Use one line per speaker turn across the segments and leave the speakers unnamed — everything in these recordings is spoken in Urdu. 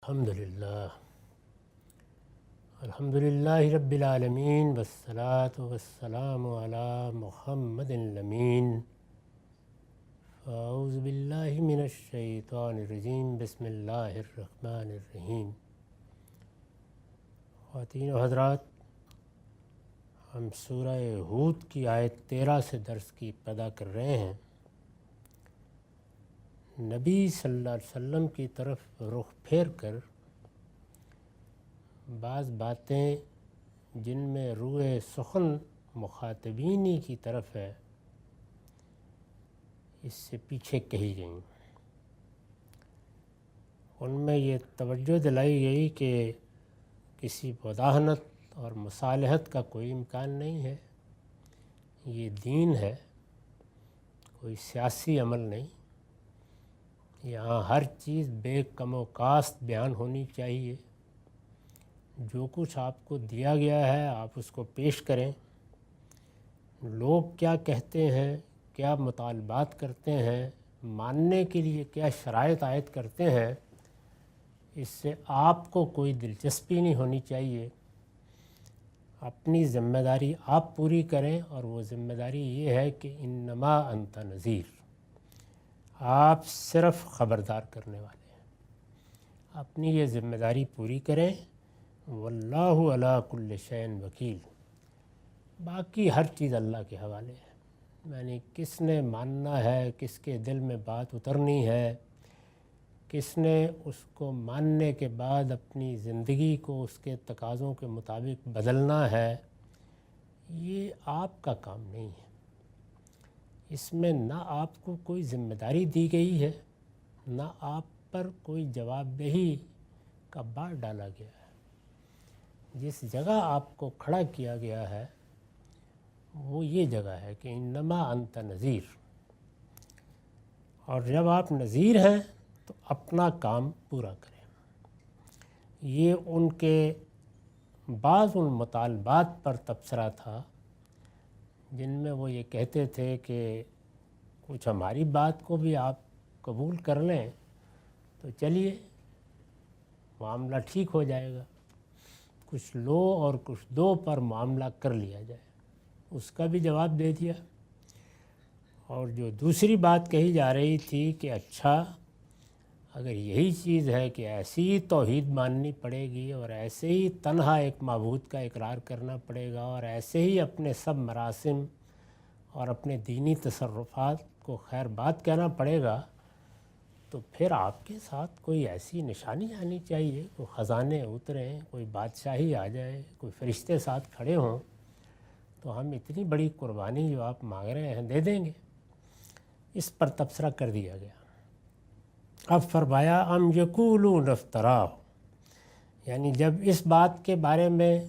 الحمدللہ رب العالمین والصلاة والسلام علی محمد الامین اعوذ باللہ من الشیطان الرجیم بسم اللہ الرحمن الرحیم۔ خواتین و حضرات، ہم سورہ ہود کی آیت 13 سے درس کی ابتدا کر رہے ہیں۔ نبی صلی اللہ علیہ وسلم کی طرف رخ پھیر کر بعض باتیں جن میں روح سخن مخاطبینی کی طرف ہے اس سے پیچھے کہی گئیں۔ ان میں یہ توجہ دلائی گئی کہ کسی مداہنت اور مصالحت کا کوئی امکان نہیں ہے، یہ دین ہے، کوئی سیاسی عمل نہیں۔ یہاں ہر چیز بے کم و کاست بیان ہونی چاہیے۔ جو کچھ آپ کو دیا گیا ہے آپ اس کو پیش کریں۔ لوگ کیا کہتے ہیں، کیا مطالبات کرتے ہیں، ماننے کے لیے کیا شرائط عائد کرتے ہیں، اس سے آپ کو کوئی دلچسپی نہیں ہونی چاہیے۔ اپنی ذمہ داری آپ پوری کریں، اور وہ ذمہ داری یہ ہے کہ انما انت نذیر، آپ صرف خبردار کرنے والے ہیں۔ اپنی یہ ذمہ داری پوری کریں۔ واللہ علی کل شیء وکیل، باقی ہر چیز اللہ کے حوالے ہے۔ یعنی کس نے ماننا ہے، کس کے دل میں بات اترنی ہے، کس نے اس کو ماننے کے بعد اپنی زندگی کو اس کے تقاضوں کے مطابق بدلنا ہے، یہ آپ کا کام نہیں ہے۔ اس میں نہ آپ کو کوئی ذمہ داری دی گئی ہے، نہ آپ پر کوئی جواب دہی کا بار ڈالا گیا ہے۔ جس جگہ آپ کو کھڑا کیا گیا ہے وہ یہ جگہ ہے کہ انما انت نذیر، اور جب آپ نذیر ہیں تو اپنا کام پورا کریں۔ یہ ان کے بعض ان مطالبات پر تبصرہ تھا جن میں وہ یہ کہتے تھے کہ کچھ ہماری بات کو بھی آپ قبول کر لیں تو چلیے معاملہ ٹھیک ہو جائے گا، کچھ لو اور کچھ دو پر معاملہ کر لیا جائے۔ اس کا بھی جواب دے دیا۔ اور جو دوسری بات کہی جا رہی تھی کہ اچھا اگر یہی چیز ہے کہ ایسی ہی توحید ماننی پڑے گی اور ایسے ہی تنہا ایک معبود کا اقرار کرنا پڑے گا اور ایسے ہی اپنے سب مراسم اور اپنے دینی تصرفات کو خیر بات کہنا پڑے گا، تو پھر آپ کے ساتھ کوئی ایسی نشانی آنی چاہیے، کوئی خزانے اتریں، کوئی بادشاہی آ جائے، کوئی فرشتے ساتھ کھڑے ہوں، تو ہم اتنی بڑی قربانی جو آپ مانگ رہے ہیں دے دیں گے۔ اس پر تبصرہ کر دیا گیا۔ اب فرمایا ام یقولون افتراہ، یعنی جب اس بات کے بارے میں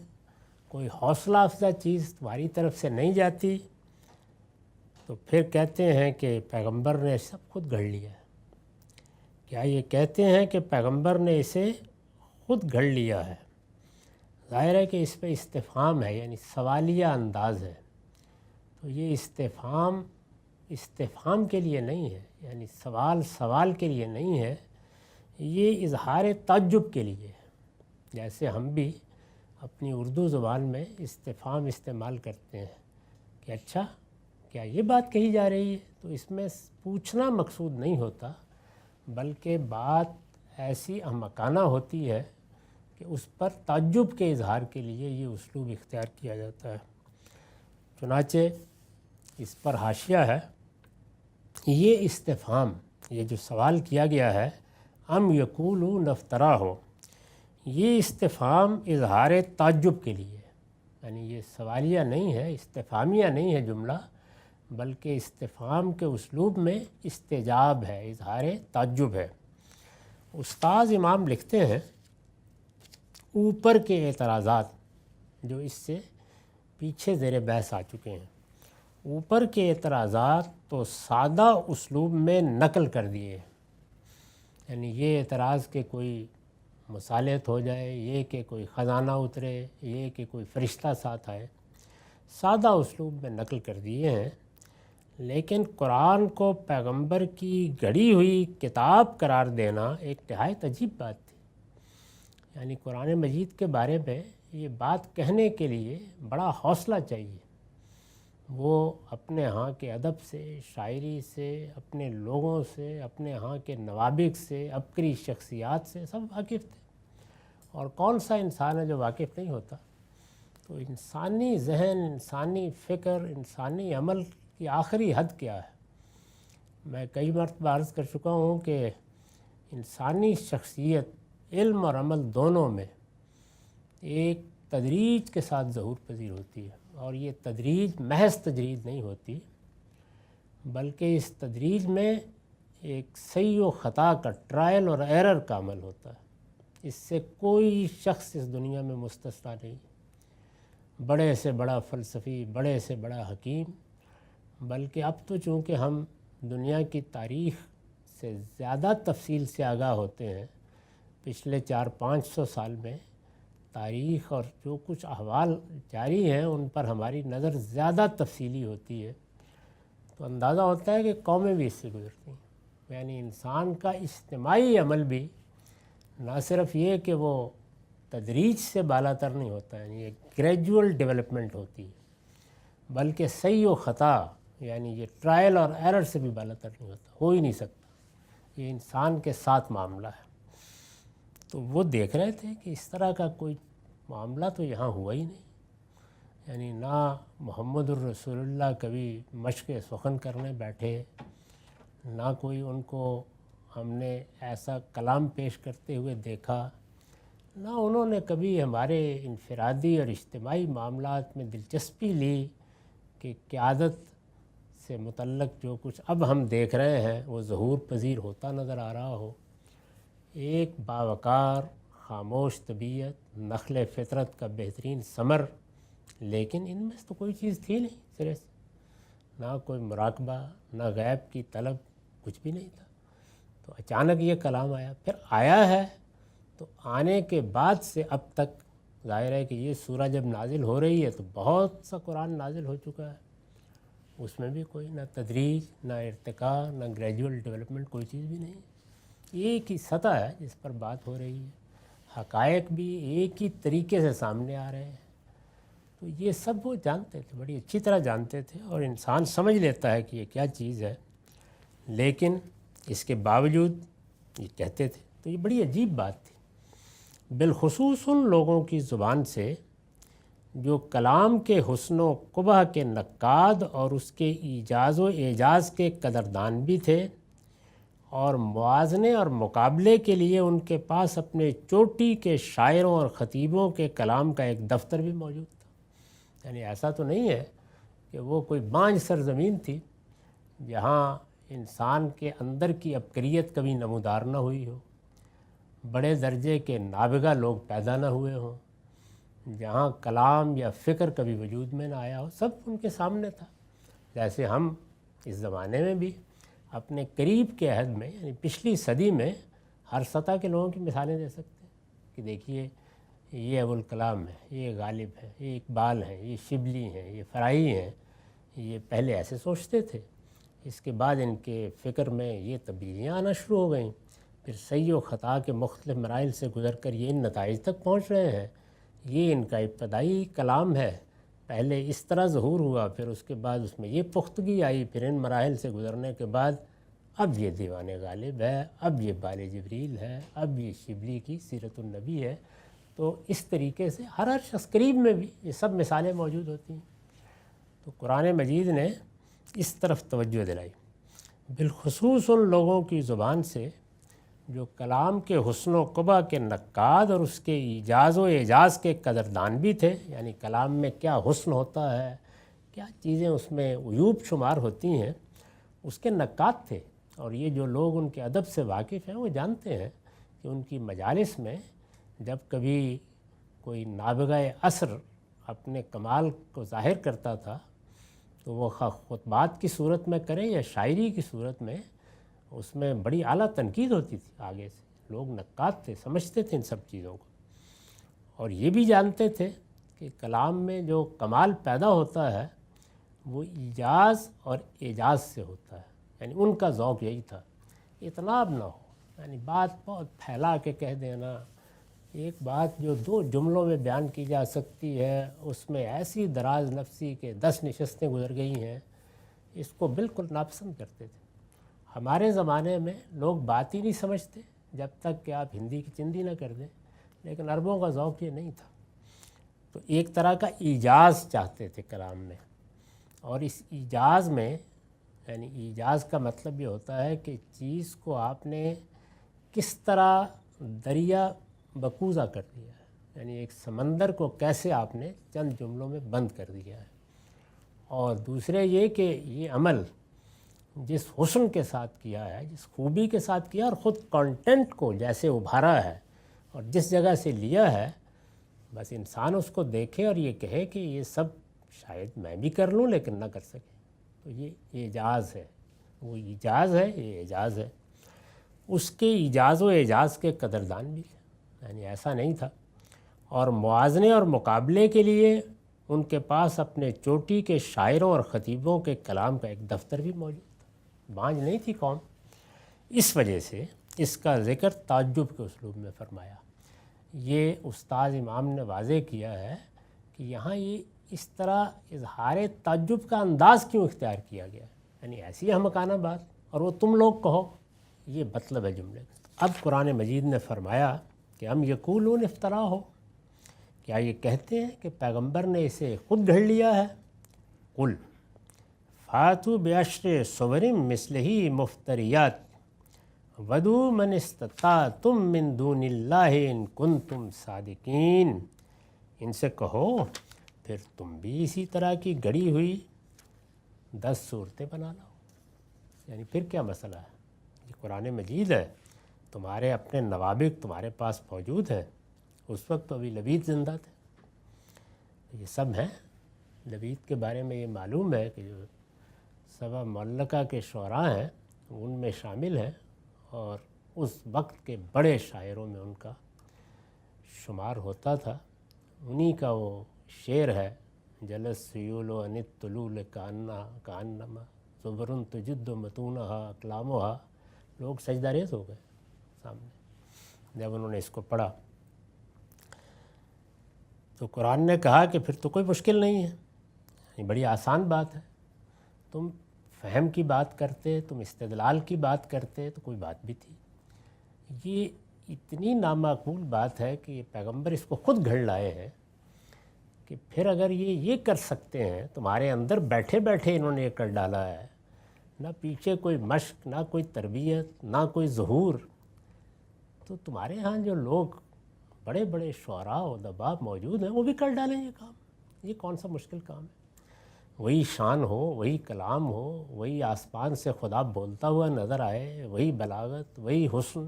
کوئی حوصلہ افزا چیز تمہاری طرف سے نہیں جاتی تو پھر کہتے ہیں کہ پیغمبر نے سب خود گھڑ لیا ہے۔ کیا یہ کہتے ہیں کہ پیغمبر نے اسے خود گھڑ لیا ہے؟ ظاہر ہے کہ اس پہ استفہام ہے، یعنی سوالیہ انداز ہے، تو یہ استفہام کے لیے نہیں ہے، یعنی سوال کے لیے نہیں ہے، یہ اظہار تعجب کے لیے ہے۔ جیسے ہم بھی اپنی اردو زبان میں استفہام استعمال کرتے ہیں کہ اچھا کیا یہ بات کہی جا رہی ہے، تو اس میں پوچھنا مقصود نہیں ہوتا، بلکہ بات ایسی احمقانہ ہوتی ہے کہ اس پر تعجب کے اظہار کے لیے یہ اسلوب اختیار کیا جاتا ہے۔ چنانچہ اس پر حاشیہ ہے، یہ استفہام، یہ جو سوال کیا گیا ہے ام یقولون افتراہ، یہ استفہام اظہار تعجب کے لیے ہے، یعنی یہ سوالیہ نہیں ہے، استفہامیہ نہیں ہے جملہ، بلکہ استفہام کے اسلوب میں استجاب ہے، اظہار تعجب ہے۔ استاذ امام لکھتے ہیں اوپر کے اعتراضات جو اس سے پیچھے زیر بحث آ چکے ہیں، اوپر کے اعتراضات تو سادہ اسلوب میں نقل کر دیے، یعنی یہ اعتراض کہ کوئی مصالحت ہو جائے، یہ کہ کوئی خزانہ اترے، یہ کہ کوئی فرشتہ ساتھ آئے، سادہ اسلوب میں نقل کر دیے ہیں۔ لیکن قرآن کو پیغمبر کی گڑھی ہوئی کتاب قرار دینا ایک نہایت عجیب بات تھی۔ یعنی قرآن مجید کے بارے میں یہ بات کہنے کے لیے بڑا حوصلہ چاہیے. وہ اپنے ہاں کے ادب سے، شاعری سے، اپنے لوگوں سے، اپنے ہاں کے نوابغ سے، عبقری شخصیات سے سب واقف تھے. اور کون سا انسان ہے جو واقف نہیں ہوتا؟ تو انسانی ذہن، انسانی فکر، انسانی عمل کی آخری حد کیا ہے؟ میں کئی مرتبہ عرض کر چکا ہوں کہ انسانی شخصیت علم اور عمل دونوں میں ایک تدریج کے ساتھ ظہور پذیر ہوتی ہے. اور یہ تدریج محض تدریج نہیں ہوتی، بلکہ اس تدریج میں ایک صحیح و خطا کا، ٹرائل اور ایرر کا عمل ہوتا ہے. اس سے کوئی شخص اس دنیا میں مستثنیٰ نہیں، بڑے سے بڑا فلسفی، بڑے سے بڑا حکیم. بلکہ اب تو چونکہ ہم دنیا کی تاریخ سے زیادہ تفصیل سے آگاہ ہوتے ہیں، پچھلے 400-500 سال میں تاریخ اور جو کچھ احوال جاری ہیں ان پر ہماری نظر زیادہ تفصیلی ہوتی ہے، تو اندازہ ہوتا ہے کہ قومیں بھی اس سے گزرتی ہیں. یعنی انسان کا اجتماعی عمل بھی نہ صرف یہ کہ وہ تدریج سے بالا تر نہیں ہوتا، یعنی ایک گریجول ڈیولپمنٹ ہوتی ہے، بلکہ صحیح و خطا یعنی یہ ٹرائل اور ایرر سے بھی بالا تر نہیں ہوتا، ہو ہی نہیں سکتا. یہ انسان کے ساتھ معاملہ ہے. تو وہ دیکھ رہے تھے کہ اس طرح کا کوئی معاملہ تو یہاں ہوا ہی نہیں. یعنی نہ محمد الرسول اللہ کبھی مشق سخن کرنے بیٹھے، نہ کوئی ان کو ہم نے ایسا کلام پیش کرتے ہوئے دیکھا، نہ انہوں نے کبھی ہمارے انفرادی اور اجتماعی معاملات میں دلچسپی لی کہ قیادت سے متعلق جو کچھ اب ہم دیکھ رہے ہیں وہ ظہور پذیر ہوتا نظر آ رہا ہو. ایک باوقار خاموش طبیعت، نخل فطرت کا بہترین ثمر، لیکن ان میں تو کوئی چیز تھی نہیں سرے سے، نہ کوئی مراقبہ، نہ غیب کی طلب، کچھ بھی نہیں تھا. تو اچانک یہ کلام آیا. پھر آیا ہے تو آنے کے بعد سے اب تک ظاہر ہے کہ یہ سورہ جب نازل ہو رہی ہے تو بہت سا قرآن نازل ہو چکا ہے. اس میں بھی کوئی نہ تدریج، نہ ارتقاء، نہ گریجول ڈیولپمنٹ، کوئی چیز بھی نہیں. ایک ہی سطح ہے جس پر بات ہو رہی ہے، حقائق بھی ایک ہی طریقے سے سامنے آ رہے ہیں. تو یہ سب وہ جانتے تھے، بڑی اچھی طرح جانتے تھے، اور انسان سمجھ لیتا ہے کہ یہ کیا چیز ہے، لیکن اس کے باوجود یہ کہتے تھے. تو یہ بڑی عجیب بات تھی، بالخصوص ان لوگوں کی زبان سے جو کلام کے حسن و قبح کے نقاد اور اس کے ایجاز و اعجاز کے قدردان بھی تھے، اور موازنے اور مقابلے کے لیے ان کے پاس اپنے چوٹی کے شاعروں اور خطیبوں کے کلام کا ایک دفتر بھی موجود تھا. یعنی ایسا تو نہیں ہے کہ وہ کوئی بانجھ سرزمین تھی جہاں انسان کے اندر کی عبقریت کبھی نمودار نہ ہوئی ہو، بڑے درجے کے نابغہ لوگ پیدا نہ ہوئے ہوں، جہاں کلام یا فکر کبھی وجود میں نہ آیا ہو. سب ان کے سامنے تھا. جیسے ہم اس زمانے میں بھی اپنے قریب کے عہد میں، یعنی پچھلی صدی میں، ہر سطح کے لوگوں کی مثالیں دے سکتے ہیں کہ دیکھیے یہ ابوالکلام ہے، یہ غالب ہے، یہ اقبال ہیں، یہ شبلی ہیں، یہ فرائی ہیں. یہ پہلے ایسے سوچتے تھے، اس کے بعد ان کے فکر میں یہ تبدیلیاں آنا شروع ہو گئیں، پھر صحیح و خطا کے مختلف مراحل سے گزر کر یہ ان نتائج تک پہنچ رہے ہیں. یہ ان کا ابتدائی کلام ہے، پہلے اس طرح ظہور ہوا، پھر اس کے بعد اس میں یہ پختگی آئی، پھر ان مراحل سے گزرنے کے بعد اب یہ دیوان غالب ہے، اب یہ بال جبریل ہے، اب یہ شبلی کی سیرت النبی ہے. تو اس طریقے سے ہر شخص قریب میں بھی یہ سب مثالیں موجود ہوتی ہیں. تو قرآن مجید نے اس طرف توجہ دلائی، بالخصوص ان لوگوں کی زبان سے جو کلام کے حسن و قبح کے نقاد اور اس کے ایجاز و اعجاز کے قدردان بھی تھے. یعنی کلام میں کیا حسن ہوتا ہے، کیا چیزیں اس میں عیوب شمار ہوتی ہیں، اس کے نقاد تھے. اور یہ جو لوگ ان کے ادب سے واقف ہیں وہ جانتے ہیں کہ ان کی مجالس میں جب کبھی کوئی نابغہ عصر اپنے کمال کو ظاہر کرتا تھا تو وہ خطبات کی صورت میں کرے یا شاعری کی صورت میں، اس میں بڑی اعلیٰ تنقید ہوتی تھی. آگے سے لوگ نقاد تھے، سمجھتے تھے ان سب چیزوں کو، اور یہ بھی جانتے تھے کہ کلام میں جو کمال پیدا ہوتا ہے وہ ایجاز اور اعجاز سے ہوتا ہے. یعنی ان کا ذوق یہی تھا، اطناب نہ ہو، یعنی بات بہت پھیلا کے کہہ دینا، ایک بات جو 2 جملوں میں بیان کی جا سکتی ہے اس میں ایسی دراز نفسی کے 10 نشستیں گزر گئی ہیں، اس کو بالکل ناپسند کرتے تھے۔ ہمارے زمانے میں لوگ بات ہی نہیں سمجھتے جب تک کہ آپ ہندی کی چندی نہ کر دیں، لیکن عربوں کا ذوق یہ نہیں تھا، تو ایک طرح کا ایجاز چاہتے تھے کلام میں، اور اس ایجاز میں یعنی ایجاز کا مطلب یہ ہوتا ہے کہ چیز کو آپ نے کس طرح دریا بکوزہ کر دیا ہے، یعنی ایک سمندر کو کیسے آپ نے چند جملوں میں بند کر دیا ہے، اور دوسرے یہ کہ یہ عمل جس حسن کے ساتھ کیا ہے، جس خوبی کے ساتھ کیا، اور خود کانٹینٹ کو جیسے ابھارا ہے اور جس جگہ سے لیا ہے، بس انسان اس کو دیکھے اور یہ کہے کہ یہ سب شاید میں بھی کر لوں لیکن نہ کر سکے، تو یہ اعجاز ہے، وہ ایجاز ہے، یہ اعجاز ہے۔ اس کے ایجاز و اعجاز کے قدردان بھی، یعنی ایسا نہیں تھا، اور موازنے اور مقابلے کے لیے ان کے پاس اپنے چوٹی کے شاعروں اور خطیبوں کے کلام کا ایک دفتر بھی موجود تھا، بانجھ نہیں تھی قوم۔ اس وجہ سے اس کا ذکر تعجب کے اسلوب میں فرمایا۔ یہ استاد امام نے واضح کیا ہے کہ یہاں یہ اس طرح اظہار تعجب کا انداز کیوں اختیار کیا گیا، یعنی ایسی احمقانہ بات، اور وہ تم لوگ کہو، یہ مطلب ہے جملے کا۔ اب قرآن مجید نے فرمایا کہ ہم یقولون افترا ہو، کیا یہ کہتے ہیں کہ پیغمبر نے اسے خود گھڑ لیا ہے؟ قل فاتوا بعشر صور مثلہ مفتریات ودعوا من استطعتم من دون اللہ ان کنتم صادقین۔ ان سے کہو پھر تم بھی اسی طرح کی گڑی ہوئی 10 صورتیں بنا لاؤ، یعنی پھر کیا مسئلہ ہے؟ یہ قرآن مجید ہے، تمہارے اپنے نوابغ تمہارے پاس موجود ہیں۔ اس وقت تو ابھی لبید زندہ تھے، یہ سب ہیں۔ لبید کے بارے میں یہ معلوم ہے کہ جو 7 معلقہ کے شعراء ہیں ان میں شامل ہیں، اور اس وقت کے بڑے شاعروں میں ان کا شمار ہوتا تھا۔ انہی کا وہ شعر ہے، جلس سیول و انت طلول کانما زبرن تجد متونہا اقلامہا۔ لوگ سجدہ ریز ہو گئے سامنے جب انہوں نے اس کو پڑھا۔ تو قرآن نے کہا کہ پھر تو کوئی مشکل نہیں ہے، یہ بڑی آسان بات ہے، تم فہم کی بات کرتے، تم استدلال کی بات کرتے تو کوئی بات بھی تھی۔ یہ اتنی نامعقول بات ہے کہ یہ پیغمبر اس کو خود گھڑ لائے ہیں، کہ پھر اگر یہ کر سکتے ہیں، تمہارے اندر بیٹھے بیٹھے انہوں نے یہ کر ڈالا ہے، نہ پیچھے کوئی مشق، نہ کوئی تربیت، نہ کوئی ظہور، تو تمہارے ہاں جو لوگ بڑے بڑے شعراء و ادباء موجود ہیں وہ بھی کر ڈالیں یہ کام۔ یہ کون سا مشکل کام ہے؟ وہی شان ہو، وہی کلام ہو، وہی آسمان سے خدا بولتا ہوا نظر آئے، وہی بلاغت، وہی حسن،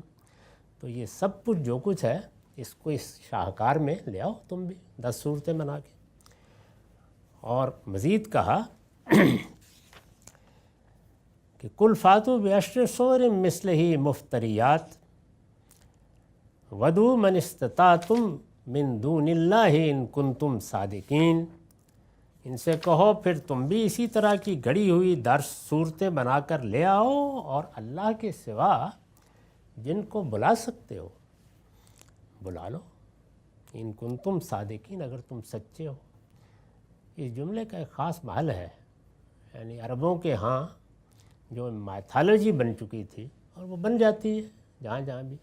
تو یہ سب کچھ جو کچھ ہے اس کو اس شاہکار میں لے آؤ تم بھی 10 صورتیں بنا کے۔ اور مزید کہا کہ کل فاتوا بعشر صور مثلہ مفتریات ودعوا من استطعتم من دون اللہ ان کنتم صادقین۔ ان سے کہو پھر تم بھی اسی طرح کی گڑی ہوئی 10 صورتیں بنا کر لے آؤ، اور اللہ کے سوا جن کو بلا سکتے ہو بلا لو، ان کنتم صادقین، اگر تم سچے ہو۔ اس جملے کا ایک خاص محل ہے، یعنی عربوں کے ہاں جو مائتھالوجی بن چکی تھی، اور وہ بن جاتی ہے جہاں جہاں بھی،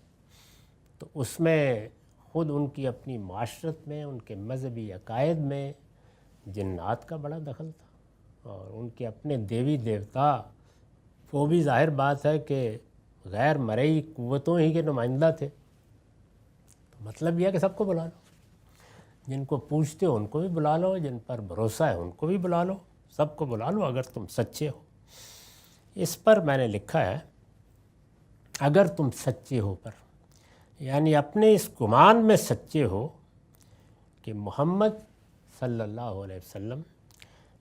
تو اس میں خود ان کی اپنی معاشرت میں، ان کے مذہبی عقائد میں جنات کا بڑا دخل تھا، اور ان کے اپنے دیوی دیوتا، وہ بھی ظاہر بات ہے کہ غیر مرئی قوتوں ہی کے نمائندہ تھے۔ تو مطلب یہ ہے کہ سب کو بلا لو، جن کو پوچھتے ہو ان کو بھی بلا لو، جن پر بھروسہ ہے ان کو بھی بلا لو، سب کو بلا لو اگر تم سچے ہو۔ اس پر میں نے لکھا ہے اگر تم سچے ہو پر، یعنی اپنے اس گمان میں سچے ہو کہ محمد صلی اللہ علیہ وسلم،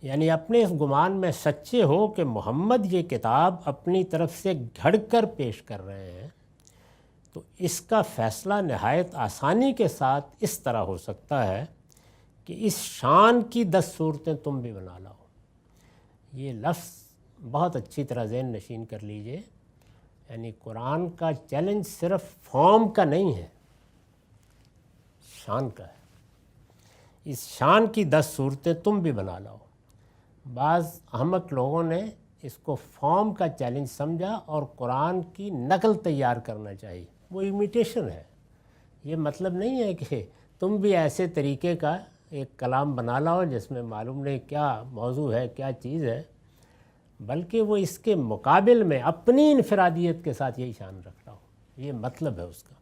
یعنی اپنے اس گمان میں سچے ہو کہ محمد یہ کتاب اپنی طرف سے گھڑ کر پیش کر رہے ہیں، تو اس کا فیصلہ نہایت آسانی کے ساتھ اس طرح ہو سکتا ہے کہ اس شان کی 10 صورتیں تم بھی بنا لاؤ۔ یہ لفظ بہت اچھی طرح ذہن نشین کر لیجئے، یعنی قرآن کا چیلنج صرف فارم کا نہیں ہے، شان کا ہے۔ اس شان کی 10 صورتیں تم بھی بنا لاؤ۔ بعض احمق لوگوں نے اس کو فارم کا چیلنج سمجھا اور قرآن کی نقل تیار کرنا چاہیے۔ وہ امیٹیشن ہے۔ یہ مطلب نہیں ہے کہ تم بھی ایسے طریقے کا ایک کلام بنا لاؤ جس میں معلوم نہیں کیا موضوع ہے، کیا چیز ہے، بلکہ وہ اس کے مقابل میں اپنی انفرادیت کے ساتھ یہی شان رکھ رہا ہو۔ یہ مطلب ہے اس کا۔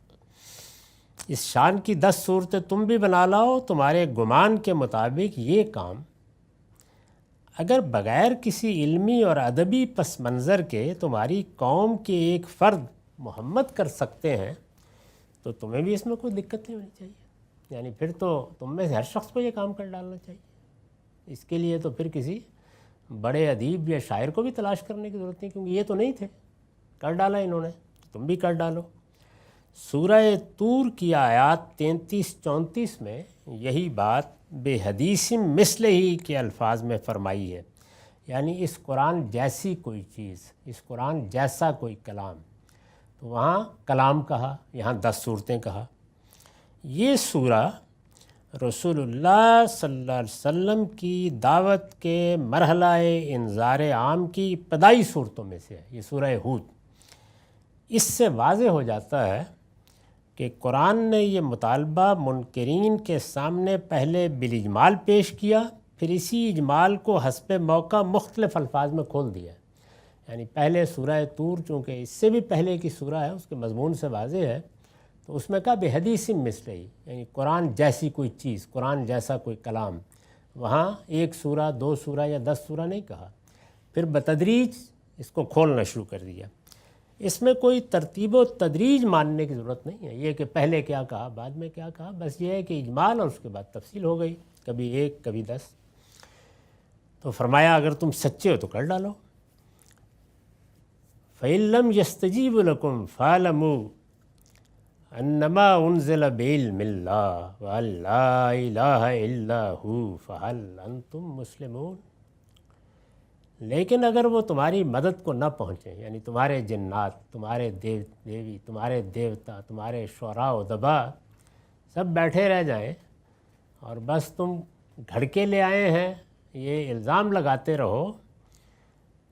اس شان کی 10 صورتیں تم بھی بنا لاؤ۔ تمہارے گمان کے مطابق یہ کام اگر بغیر کسی علمی اور ادبی پس منظر کے تمہاری قوم کے ایک فرد محمد کر سکتے ہیں تو تمہیں بھی اس میں کوئی دقت نہیں ہونی چاہیے۔ یعنی پھر تو تم میں سے ہر شخص کو یہ کام کر ڈالنا چاہیے۔ اس کے لیے تو پھر کسی بڑے ادیب یا شاعر کو بھی تلاش کرنے کی ضرورت نہیں، کیونکہ یہ تو نہیں تھے، کر ڈالا انہوں نے، تم بھی کر ڈالو۔ سورہ طور کی آیات 33-34 میں یہی بات بے حدیث مثل ہی کے الفاظ میں فرمائی ہے، یعنی اس قرآن جیسی کوئی چیز، اس قرآن جیسا کوئی کلام۔ تو وہاں کلام کہا، یہاں 10 صورتیں کہا۔ یہ سورہ رسول اللہ صلی اللہ علیہ وسلم کی دعوت کے مرحلہ انذار عام کی ابتدائی صورتوں میں سے ہے، یہ سورہ ہود۔ اس سے واضح ہو جاتا ہے کہ قرآن نے یہ مطالبہ منکرین کے سامنے پہلے بالاجمال پیش کیا، پھر اسی اجمال کو حسب موقع مختلف الفاظ میں کھول دیا۔ یعنی پہلے سورہ طور چونکہ اس سے بھی پہلے کی سورہ ہے، اس کے مضمون سے واضح ہے، تو اس میں کہا بے حدیث مثل ہی، یعنی قرآن جیسی کوئی چیز، قرآن جیسا کوئی کلام۔ وہاں 1 سورہ 2 سورہ یا 10 سورہ نہیں کہا، پھر بتدریج اس کو کھولنا شروع کر دیا۔ اس میں کوئی ترتیب و تدریج ماننے کی ضرورت نہیں ہے، یہ کہ پہلے کیا کہا بعد میں کیا کہا، بس یہ ہے کہ اجمال اور اس کے بعد تفصیل ہو گئی، کبھی 1 کبھی 10۔ تو فرمایا اگر تم سچے ہو تو کر ڈالو۔ فَإِن لَّمْ يَسْتَجِيبُوا لَكُمْ فَاعْلَمُوا أَنَّمَا أُنزِلَ بِعِلْمِ اللَّهِ وَأَن لَّا إِلَٰهَ إِلَّا هُوَ فَهَلْ أَنتُم مُّسْلِمُونَ۔ لیکن اگر وہ تمہاری مدد کو نہ پہنچیں، یعنی تمہارے جنات، تمہارے دیوی، تمہارے دیوتا، تمہارے شعراء و ادباء سب بیٹھے رہ جائیں اور بس تم گھڑکے لے آئے ہیں یہ الزام لگاتے رہو،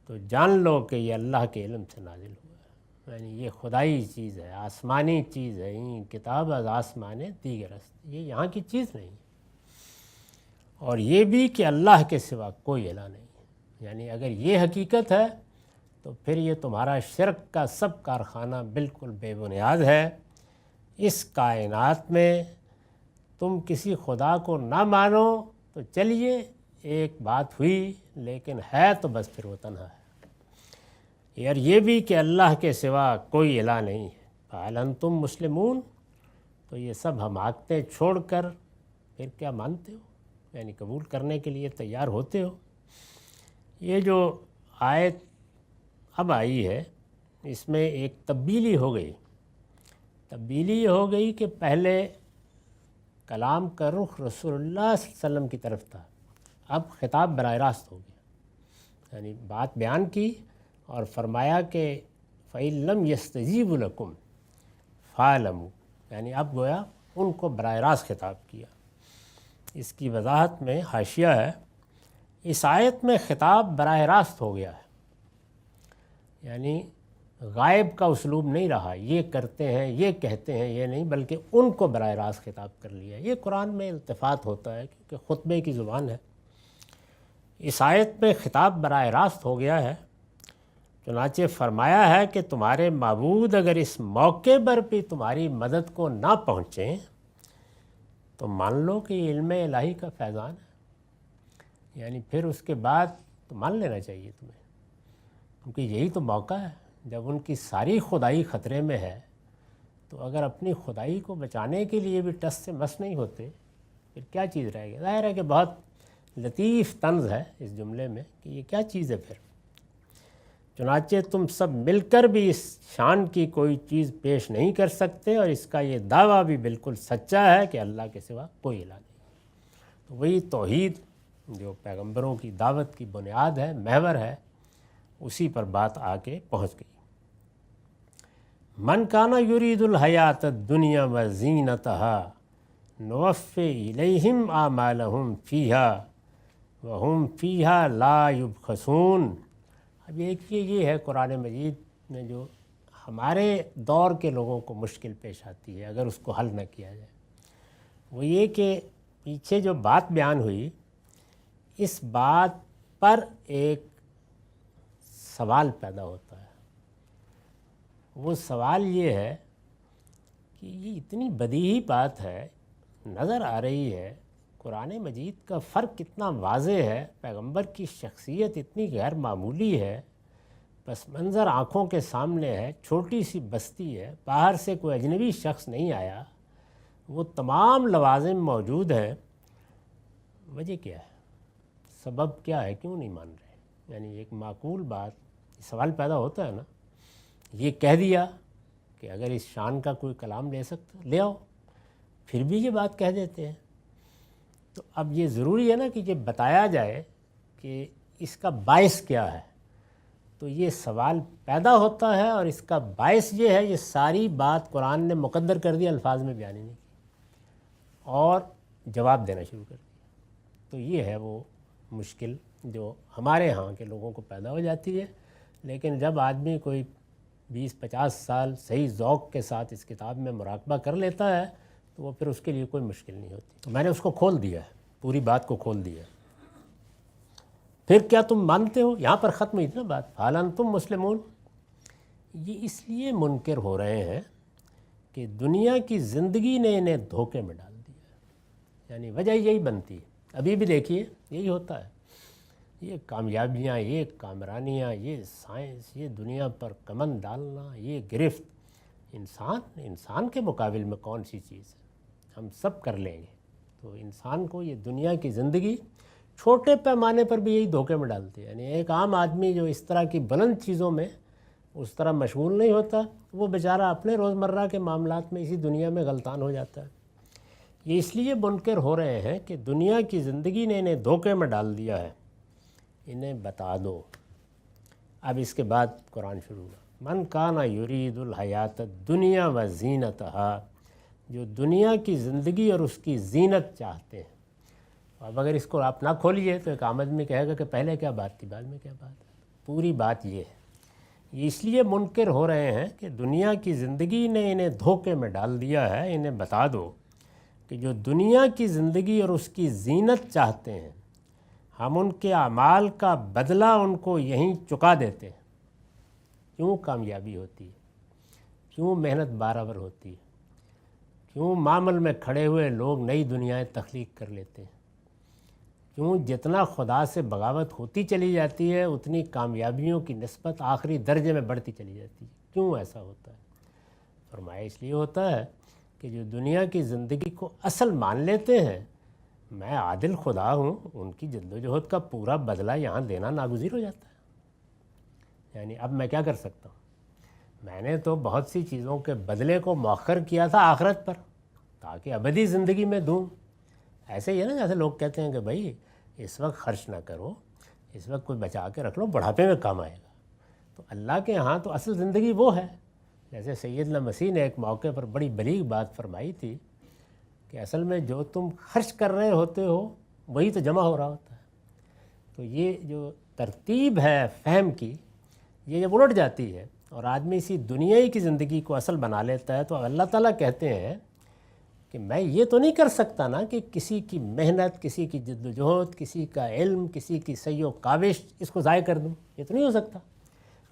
تو جان لو کہ یہ اللہ کے علم سے نازل ہوا ہے، یعنی یہ خدائی چیز ہے، آسمانی چیز ہے، این کتاب از آسمان دیگر است، یہ یہاں کی چیز نہیں۔ اور یہ بھی کہ اللہ کے سوا کوئی الہ نہیں، یعنی اگر یہ حقیقت ہے تو پھر یہ تمہارا شرک کا سب کارخانہ بالکل بے بنیاد ہے۔ اس کائنات میں تم کسی خدا کو نہ مانو تو چلیے ایک بات ہوئی، لیکن ہے تو بس پھر وہ تنہا ہے۔ یار یہ بھی کہ اللہ کے سوا کوئی الہ نہیں ہے، فَهَلْ أَنْتُم مُّسْلِمُونَ، تو یہ سب حماقتیں چھوڑ کر پھر کیا مانتے ہو، یعنی قبول کرنے کے لیے تیار ہوتے ہو۔ یہ جو آیت اب آئی ہے اس میں ایک تبدیلی ہو گئی۔ تبدیلی یہ ہو گئی کہ پہلے کلام کا رخ رسول اللہ صلی اللہ علیہ وسلم کی طرف تھا، اب خطاب براہ راست ہو گیا، یعنی بات بیان کی اور فرمایا کہ فَإِن لَّمْ يَسْتَجِيبُوا لَكُمْ فَاعْلَمُوا، یعنی اب گویا ان کو براہ راست خطاب کیا۔ اس کی وضاحت میں حاشیہ ہے، اس آیت میں خطاب براہ راست ہو گیا ہے، یعنی غائب کا اسلوب نہیں رہا، یہ کرتے ہیں یہ کہتے ہیں یہ نہیں، بلکہ ان کو براہ راست خطاب کر لیا۔ یہ قرآن میں التفات ہوتا ہے کیونکہ خطبے کی زبان ہے۔ اس آیت میں خطاب براہ راست ہو گیا ہے، چنانچہ فرمایا ہے کہ تمہارے معبود اگر اس موقع پر بھی تمہاری مدد کو نہ پہنچیں تو مان لو کہ یہ علم الہی کا فیضان ہے، یعنی پھر اس کے بعد تو مان لینا چاہیے تمہیں، کیونکہ یہی تو موقع ہے جب ان کی ساری خدائی خطرے میں ہے، تو اگر اپنی خدائی کو بچانے کے لیے بھی ٹس سے مس نہیں ہوتے پھر کیا چیز رہے گی۔ ظاہر ہے کہ بہت لطیف طنز ہے اس جملے میں کہ یہ کیا چیز ہے پھر۔ چنانچہ تم سب مل کر بھی اس شان کی کوئی چیز پیش نہیں کر سکتے، اور اس کا یہ دعویٰ بھی بالکل سچا ہے کہ اللہ کے سوا کوئی الہ نہیں۔ تو وہی توحید جو پیغمبروں کی دعوت کی بنیاد ہے، محور ہے، اسی پر بات آ کے پہنچ گئی۔ من کانا یرید الحیات الدنیا وزینتہا نوفی الیہم اعمالہم فیہا وہم فیہا لا یبخسون۔ اب ایک یہ ہے قرآن مجید میں جو ہمارے دور کے لوگوں کو مشکل پیش آتی ہے اگر اس کو حل نہ کیا جائے، وہ یہ کہ پیچھے جو بات بیان ہوئی اس بات پر ایک سوال پیدا ہوتا ہے۔ وہ سوال یہ ہے کہ یہ اتنی بدیہی بات ہے، نظر آ رہی ہے، قرآن مجید کا فرق کتنا واضح ہے، پیغمبر کی شخصیت اتنی غیر معمولی ہے، پس منظر آنکھوں کے سامنے ہے، چھوٹی سی بستی ہے، باہر سے کوئی اجنبی شخص نہیں آیا، وہ تمام لوازم موجود ہیں، وجہ کیا ہے؟ سبب کیا ہے؟ کیوں نہیں مان رہے؟ یعنی ایک معقول بات، سوال پیدا ہوتا ہے نا، یہ کہہ دیا کہ اگر اس شان کا کوئی کلام لے سکتے لے آؤ، پھر بھی یہ بات کہہ دیتے ہیں۔ تو اب یہ ضروری ہے نا کہ یہ بتایا جائے کہ اس کا باعث کیا ہے۔ تو یہ سوال پیدا ہوتا ہے اور اس کا باعث یہ ہے، یہ ساری بات قرآن نے مقدر کر دی، الفاظ میں بیان ہی نہیں کی اور جواب دینا شروع کر دیا۔ تو یہ ہے وہ مشکل جو ہمارے ہاں کے لوگوں کو پیدا ہو جاتی ہے، لیکن جب آدمی کوئی 20-50 سال صحیح ذوق کے ساتھ اس کتاب میں مراقبہ کر لیتا ہے تو وہ پھر اس کے لیے کوئی مشکل نہیں ہوتی۔ تو میں نے اس کو کھول دیا ہے، پوری بات کو کھول دیا ہے۔ پھر کیا تم مانتے ہو؟ یہاں پر ختم ہوئی تھی نا بات، حال انتم مسلمون۔ یہ اس لیے منکر ہو رہے ہیں کہ دنیا کی زندگی نے انہیں دھوکے میں ڈال دیا، یعنی وجہ یہی بنتی ہے۔ ابھی بھی دیکھیے یہی ہوتا ہے، یہ کامیابیاں، یہ کامرانیاں، یہ سائنس، یہ دنیا پر کمند ڈالنا، یہ گرفت، انسان کے مقابل میں کون سی چیز ہے؟ ہم سب کر لیں گے۔ تو انسان کو یہ دنیا کی زندگی چھوٹے پیمانے پر بھی یہی دھوکے میں ڈالتی ہے، یعنی ایک عام آدمی جو اس طرح کی بلند چیزوں میں اس طرح مشغول نہیں ہوتا، وہ بیچارہ اپنے روزمرہ کے معاملات میں اسی دنیا میں غلطان ہو جاتا ہے۔ یہ اس لیے منکر ہو رہے ہیں کہ دنیا کی زندگی نے انہیں دھوکے میں ڈال دیا ہے، انہیں بتا دو۔ اب اس کے بعد قرآن شروع ہوا، من کان یرید الحیات الدنیا و زینتہا، جو دنیا کی زندگی اور اس کی زینت چاہتے ہیں۔ اب اگر اس کو آپ نہ کھولیے تو ایک عام آدمی کہے گا کہ پہلے کیا بات تھی، بعد میں کیا بات ہے۔ پوری بات یہ ہے، یہ اس لیے منکر ہو رہے ہیں کہ دنیا کی زندگی نے انہیں دھوکے میں ڈال دیا ہے، انہیں بتا دو کہ جو دنیا کی زندگی اور اس کی زینت چاہتے ہیں، ہم ان کے اعمال کا بدلہ ان کو یہیں چکا دیتے ہیں۔ کیوں کامیابی ہوتی ہے؟ کیوں محنت برابر ہوتی ہے؟ کیوں معمل میں کھڑے ہوئے لوگ نئی دنیایں تخلیق کر لیتے ہیں؟ کیوں جتنا خدا سے بغاوت ہوتی چلی جاتی ہے اتنی کامیابیوں کی نسبت آخری درجے میں بڑھتی چلی جاتی ہے؟ کیوں ایسا ہوتا ہے؟ فرمایا اس لیے ہوتا ہے کہ جو دنیا کی زندگی کو اصل مان لیتے ہیں، میں عادل خدا ہوں، ان کی جد و جہد کا پورا بدلہ یہاں دینا ناگزیر ہو جاتا ہے۔ یعنی اب میں کیا کر سکتا ہوں؟ میں نے تو بہت سی چیزوں کے بدلے کو مؤخر کیا تھا آخرت پر تاکہ ابدی زندگی میں دوں۔ ایسے ہی ہے نا، جیسے لوگ کہتے ہیں کہ بھائی اس وقت خرچ نہ کرو، اس وقت کوئی بچا کے رکھ لو، بڑھاپے میں کام آئے گا۔ تو اللہ کے ہاں تو اصل زندگی وہ ہے۔ جیسے سیدنا مسیح نے ایک موقع پر بڑی بلیغ بات فرمائی تھی کہ اصل میں جو تم خرچ کر رہے ہوتے ہو وہی تو جمع ہو رہا ہوتا ہے۔ تو یہ جو ترتیب ہے فہم کی، یہ جب الٹ جاتی ہے اور آدمی اسی دنیائی کی زندگی کو اصل بنا لیتا ہے تو اللہ تعالیٰ کہتے ہیں کہ میں یہ تو نہیں کر سکتا نا کہ کسی کی محنت، کسی کی جد و جہد، کسی کا علم، کسی کی سعی و کاوش اس کو ضائع کر دوں، یہ تو نہیں ہو سکتا۔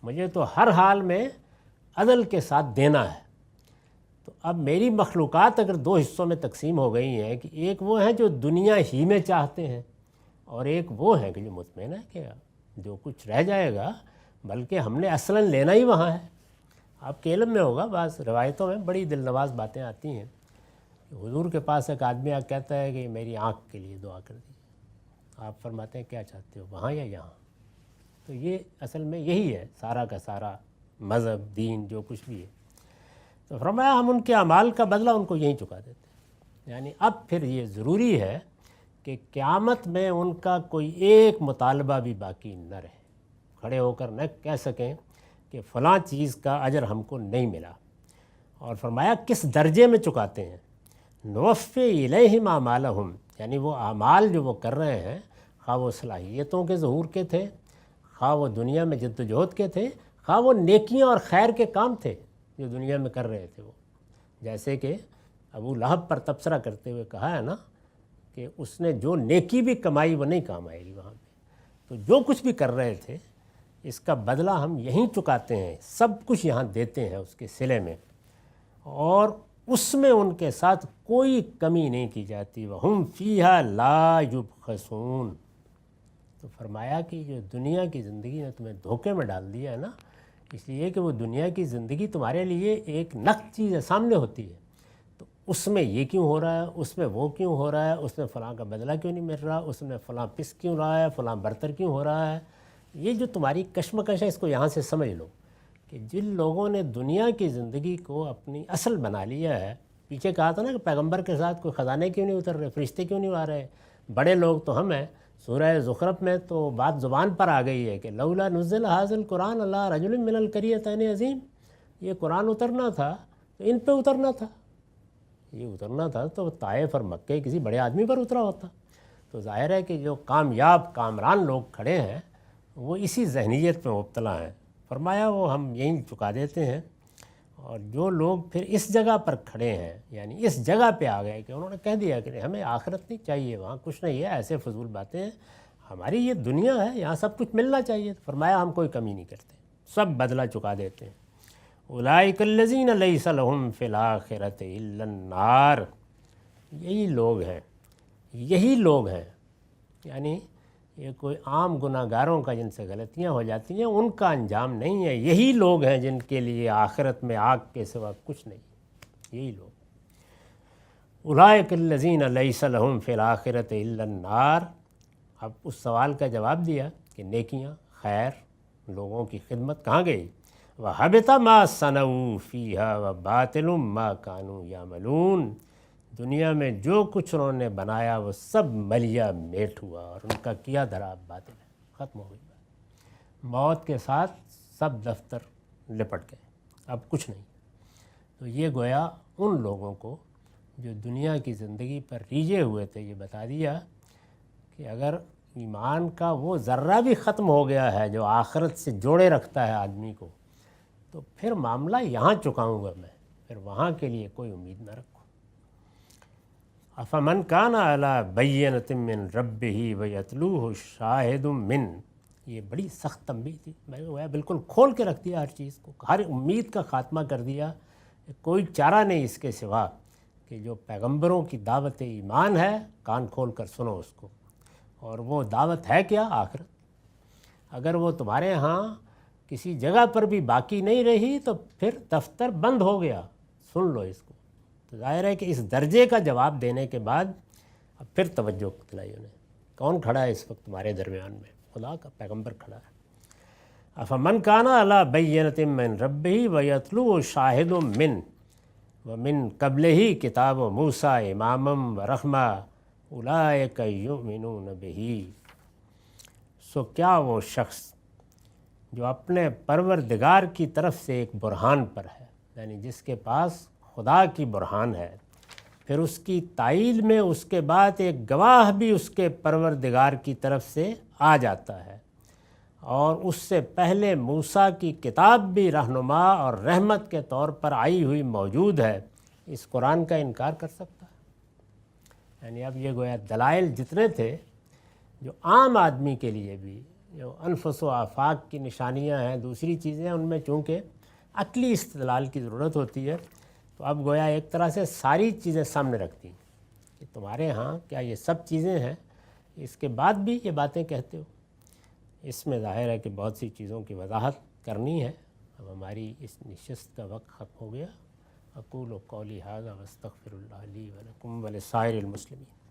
مجھے تو ہر حال میں عدل کے ساتھ دینا ہے۔ تو اب میری مخلوقات اگر دو حصوں میں تقسیم ہو گئی ہیں کہ ایک وہ ہیں جو دنیا ہی میں چاہتے ہیں اور ایک وہ ہیں کہ جو مطمئن ہے کہ جو کچھ رہ جائے گا بلکہ ہم نے اصلاً لینا ہی وہاں ہے۔ آپ کے علم میں ہوگا بعض روایتوں میں بڑی دل نواز باتیں آتی ہیں کہ حضور کے پاس ایک آدمی کہتا ہے کہ میری آنکھ کے لیے دعا کر دیجیے۔ آپ فرماتے ہیں کیا چاہتے ہو، وہاں یا یہاں؟ تو یہ اصل میں یہی ہے سارا کا سارا مذہب، دین، جو کچھ بھی ہے۔ تو فرمایا ہم ان کے اعمال کا بدلہ ان کو یہیں چکا دیتے ہیں۔ یعنی اب پھر یہ ضروری ہے کہ قیامت میں ان کا کوئی ایک مطالبہ بھی باقی نہ رہے، کھڑے ہو کر نہ کہہ سکیں کہ فلاں چیز کا اجر ہم کو نہیں ملا۔ اور فرمایا کس درجے میں چکاتے ہیں؟ نوفی الیہم اعمالہم، یعنی وہ اعمال جو وہ کر رہے ہیں، خواہ وہ صلاحیتوں کے ظہور کے تھے، خواہ وہ دنیا میں جد و جہد کے تھے، خواہ وہ نیکیاں اور خیر کے کام تھے جو دنیا میں کر رہے تھے وہ، جیسے کہ ابو لہب پر تبصرہ کرتے ہوئے کہا ہے نا کہ اس نے جو نیکی بھی کمائی وہ نہیں کام آئے گی وہاں پہ، تو جو کچھ بھی کر رہے تھے اس کا بدلہ ہم یہیں چکاتے ہیں، سب کچھ یہاں دیتے ہیں اس کے صلے میں، اور اس میں ان کے ساتھ کوئی کمی نہیں کی جاتی، وَهُمْ فِيهَا لَا يُبْخَسُونَ۔ تو فرمایا کہ جو دنیا کی زندگی نے تمہیں دھوکے میں ڈال دیا ہے نا، اس لیے کہ وہ دنیا کی زندگی تمہارے لیے ایک نقد چیز ہے، سامنے ہوتی ہے، تو اس میں یہ کیوں ہو رہا ہے، اس میں وہ کیوں ہو رہا ہے، اس میں فلاں کا بدلہ کیوں نہیں مل رہا، اس میں فلاں پس کیوں رہا ہے، فلاں برتر کیوں ہو رہا ہے، یہ جو تمہاری کشمکش ہے اس کو یہاں سے سمجھ لو کہ جن لوگوں نے دنیا کی زندگی کو اپنی اصل بنا لیا ہے، پیچھے کہا تھا نا کہ پیغمبر کے ساتھ کوئی خزانے کیوں نہیں اتر رہے، فرشتے کیوں نہیں آ رہے، بڑے لوگ تو ہم ہیں، سورہ زخرف میں تو بات زبان پر آ گئی ہے کہ لولا نزل ھذا القرآن علی رجل من القریتین عظیم، یہ قرآن اترنا تھا تو ان پہ اترنا تھا، یہ اترنا تھا تو طائف اور مکے کسی بڑے آدمی پر اترا ہوتا۔ تو ظاہر ہے کہ جو کامیاب کامران لوگ کھڑے ہیں وہ اسی ذہنیت میں مبتلا ہیں، فرمایا وہ ہم یہیں چکا دیتے ہیں، اور جو لوگ پھر اس جگہ پر کھڑے ہیں یعنی اس جگہ پہ آ گئے کہ انہوں نے کہہ دیا کہ ہمیں آخرت نہیں چاہیے، وہاں کچھ نہیں ہے، ایسے فضول باتیں ہیں، ہماری یہ دنیا ہے، یہاں سب کچھ ملنا چاہیے، فرمایا ہم کوئی کمی نہیں کرتے، سب بدلہ چکا دیتے ہیں۔ اولئک الذین لیس لہم فی الآخرۃ الا النار، یہی لوگ ہیں، یعنی یہ کوئی عام گناہ گاروں کا جن سے غلطیاں ہو جاتی ہیں ان کا انجام نہیں ہے، یہی لوگ ہیں جن کے لیے آخرت میں آگ کے سوا کچھ نہیں، یہی لوگ۔ اولئک الذین لیس لہم فی الآخرۃ الا النار، اب اس سوال کا جواب دیا کہ نیکیاں، خیر، لوگوں کی خدمت کہاں گئی؟ وَحَبِطَ مَا صَنَعُوا فِيهَا وَبَاطِلٌ مَا كَانُوا يَعْمَلُونَ، دنیا میں جو کچھ انہوں نے بنایا وہ سب ملیا میٹ ہوا اور ان کا کیا دھرا باطل ہے، ختم ہو گئی بات، موت کے ساتھ سب دفتر لپٹ گئے، اب کچھ نہیں۔ تو یہ گویا ان لوگوں کو جو دنیا کی زندگی پر ریجھے ہوئے تھے یہ بتا دیا کہ اگر ایمان کا وہ ذرہ بھی ختم ہو گیا ہے جو آخرت سے جوڑے رکھتا ہے آدمی کو، تو پھر معاملہ یہاں چکاؤں گا میں، پھر وہاں کے لیے کوئی امید نہ رکھو۔ افمن کان علی بینۃ من ربہ ویتلوہ شاہد من، یہ بڑی سخت تنبیہ تھی، میں نے بالکل کھول کے رکھ دیا ہر چیز کو، ہر امید کا خاتمہ کر دیا، کوئی چارہ نہیں اس کے سوا کہ جو پیغمبروں کی دعوت ایمان ہے کان کھول کر سنو اس کو، اور وہ دعوت ہے کیا؟ آخرت۔ اگر وہ تمہارے ہاں کسی جگہ پر بھی باقی نہیں رہی تو پھر دفتر بند ہو گیا، سن لو اس کو۔ تو ظاہر ہے کہ اس درجے کا جواب دینے کے بعد اب پھر توجہ دلائی انہیں، کون کھڑا ہے اس وقت تمہارے درمیان میں؟ خدا کا پیغمبر کھڑا ہے۔ افمن کان علی بینۃ من ربہ ویتلوہ شاہد من ومن قبلہ کتاب موسیٰ اماما ورحمہ اولئک یؤمنون بہ، سو کیا وہ شخص جو اپنے پروردگار کی طرف سے ایک برہان پر ہے، یعنی جس کے پاس خدا کی برہان ہے، پھر اس کی تائید میں اس کے بعد ایک گواہ بھی اس کے پروردگار کی طرف سے آ جاتا ہے، اور اس سے پہلے موسیٰ کی کتاب بھی رہنما اور رحمت کے طور پر آئی ہوئی موجود ہے، اس قرآن کا انکار کر سکتا ہے؟ یعنی اب یہ گویا دلائل جتنے تھے جو عام آدمی کے لیے بھی، جو انفس و آفاق کی نشانیاں ہیں، دوسری چیزیں ان میں چونکہ عقلی استدلال کی ضرورت ہوتی ہے، تو اب گویا ایک طرح سے ساری چیزیں سامنے رکھتی ہیں کہ تمہارے ہاں کیا یہ سب چیزیں ہیں، اس کے بعد بھی یہ باتیں کہتے ہو؟ اس میں ظاہر ہے کہ بہت سی چیزوں کی وضاحت کرنی ہے، اب ہماری اس نشست کا وقت ختم ہو گیا۔ اقول قولی ھذا واستغفر اللہ لی ولکم ولسائر المسلمین۔